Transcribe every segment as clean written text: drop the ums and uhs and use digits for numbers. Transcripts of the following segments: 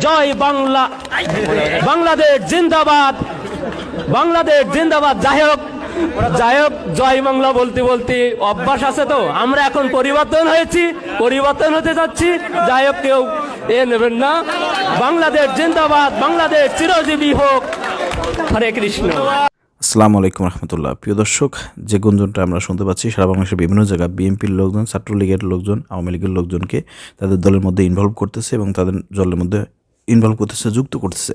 জয় বাংলা, বাংলাদেশ জিন্দাবাদ, বাংলাদেশ জিন্দাবাদ। যাই হোক জয় বাংলা বলতে বলতে অভ্যাস আছে, তো আমরা এখন পরিবর্তন হয়েছি, পরিবর্তন হতে যাচ্ছি। যাই হোক, কেউ নেবেন না। বাংলাদেশ জিন্দাবাদ, বাংলাদেশ চিরজীবী হোক। হরে কৃষ্ণ। আসসালামু আলাইকুম রহমতুল্লাহ। প্রিয় দর্শক, যে গুঞ্জনটা আমরা শুনতে পাচ্ছি সারা বাংলাদেশের বিভিন্ন জায়গায় বিএনপির লোকজন, ছাত্রলীগের লোকজন, আওয়ামী লীগের লোকজনকে তাদের দলের মধ্যে ইনভলভ করতেছে এবং তাদের দলের মধ্যে ইনভলভ করতেছে, যুক্ত করতেছে।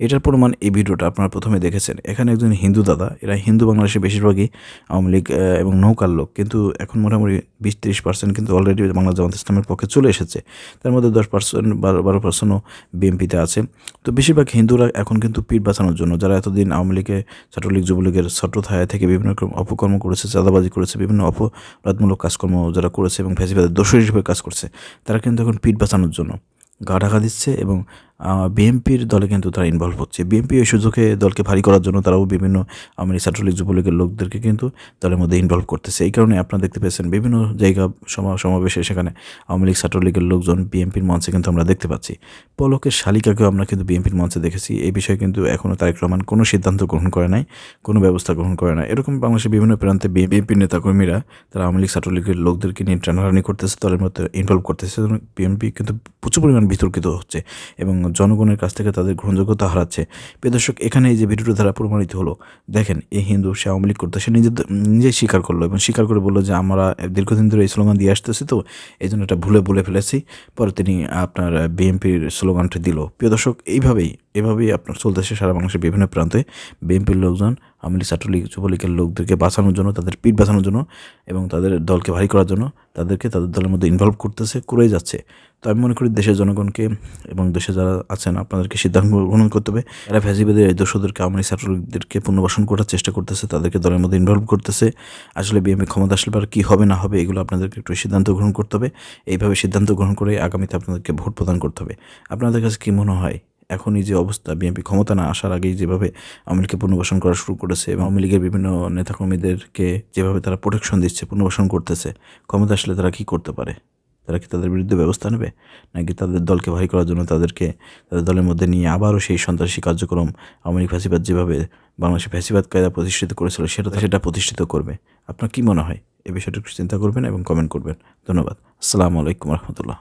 এটার প্রমাণ এই ভিডিওটা আপনারা প্রথমে দেখেছেন। এখানে একজন হিন্দু দাদা, এরা হিন্দু বাংলাদেশে বেশিরভাগই আওয়ামী লীগ এবং নৌকার লোক, কিন্তু এখন মোটামুটি 20-30% কিন্তু অলরেডি বাংলা জামাত ইসলামের পক্ষে চলে এসেছে। তার মধ্যে 10% 12%ও বিএনপিতে আছে। তো বেশিরভাগ হিন্দুরা এখন কিন্তু পিঠ বাঁচানোর জন্য, যারা এতদিন আওয়ামী লীগে, ছাত্রলীগ, যুবলীগের ছত্রছায়া থেকে বিভিন্ন রকম অপকর্ম করেছে, চাঁদাবাজি করেছে, বিভিন্ন অপরাধমূলক কাজকর্ম যারা করেছে এবং ফ্যাসিবাদের দোষী হিসেবে কাজ করছে, তারা কিন্তু এখন পিঠ বাঁচানোর জন্য গা ঢাকা দিচ্ছে এবং বিএনপির দলে কিন্তু তারা ইনভলভ হচ্ছে। বিএনপি এই সুযোগে দলকে ভারী করার জন্য তারাও বিভিন্ন আওয়ামী লীগ, ছাত্রলীগ, যুবলীগের লোকদেরকে কিন্তু দলের মধ্যে ইনভলভ করতেছে। এই কারণে আপনারা দেখতে পেয়েছেন বিভিন্ন জায়গা সমাবেশে সেখানে আওয়ামী লীগ, ছাত্রলীগের লোকজন বিএনপির মঞ্চে কিন্তু আমরা দেখতে পাচ্ছি। পলকের শালিকাকেও আমরা কিন্তু বিএনপির মঞ্চে দেখেছি। এই বিষয়ে কিন্তু এখনও তারেক রহমান কোনো সিদ্ধান্ত গ্রহণ করে নাই, কোনো ব্যবস্থা গ্রহণ করে না। এরকম বাংলাদেশের বিভিন্ন প্রান্তে বিএনপির নেতাকর্মীরা তারা আওয়ামী লীগ, ছাত্রলীগের লোকদেরকে নিয়ে টানাটানি করতেছে, দলের মধ্যে ইনভলভ করতেছে। বিএনপি কিন্তু প্রচুর পরিমাণ বিতর্কিত হচ্ছে এবং জনগণের কাছ থেকে তাদের গ্রহণযোগ্যতা হারাচ্ছে। প্রিয় দর্শক, এখানে এই যে ভিডিওটা দ্বারা প্রমাণিত হলো, দেখেন এই হিন্দু, সে আওয়ামী লীগ করতে, সে নিজেই স্বীকার করলো এবং স্বীকার করে বললো যে আমরা দীর্ঘদিন ধরে এই স্লোগান দিয়ে আসতেছি, তো এই জন্য এটা বলে ফেলেছি। পরে তিনি আপনার বিএনপির স্লোগানটা দিল। প্রিয় দর্শক, এভাবেই আপনার চলতেছে সারা বাংলাদেশের বিভিন্ন প্রান্তে। বিএনপির লোকজন আওয়ামী লীগ, ছাত্রলীগ, যুবলীগের লোকদেরকে বাঁচানোর জন্য, তাদের পিঠ বাঁচানোর জন্য এবং তাদের দলকে ভারী করার জন্য তাদেরকে তাদের দলের মধ্যে ইনভলভ করেই যাচ্ছে। তো আমি মনে করি দেশের জনগণকে এবং দেশে যারা আছেন আপনাদেরকে সিদ্ধান্ত গ্রহণ করতে হবে। এরা ফ্যাসিবাদের এই দোষদেরকে, আওয়ামী লীগ, ছাত্রলীগদেরকে পুনর্বাসন করার চেষ্টা করতেছে, তাদেরকে দলের মধ্যে ইনভলভ করতেছে। আসলে বিএনপি ক্ষমতা আসলে পর কী হবে না হবে, এগুলো আপনাদেরকে একটু সিদ্ধান্ত গ্রহণ করতে হবে। এইভাবে সিদ্ধান্ত গ্রহণ করে আগামীতে আপনাদেরকে ভোট প্রদান করতে হবে। আপনাদের কাছে কী মনে হয়, এখন এই যে অবস্থা, বিএনপি ক্ষমতা না আসার আগেই যেভাবে আওয়ামী লীগকে পুনর্বাসন করা শুরু করেছে এবং আওয়ামী লীগের বিভিন্ন নেতাকর্মীদেরকে যেভাবে তারা প্রোটেকশন দিচ্ছে, পুনর্বাসন করতেছে, ক্ষমতা আসলে তারা কী করতে পারে? তারা কি তাদের বিরুদ্ধে ব্যবস্থা নেবে, নাকি তাদের দলকে ভারী করার জন্য তাদেরকে তাদের দলের মধ্যে নিয়ে আবারও সেই সন্ত্রাসী কার্যক্রম, আওয়ামী লীগ ফ্যাসিবাদ যেভাবে বাংলাদেশে ফ্যাসিবাদ কায়দা প্রতিষ্ঠিত করেছিল সেটা প্রতিষ্ঠিত করবে? আপনার কি মনে হয়? এই বিষয়টা একটু চিন্তা করবেন এবং কমেন্ট করবেন। ধন্যবাদ। আসসালামু আলাইকুম রহমতুল্লাহ।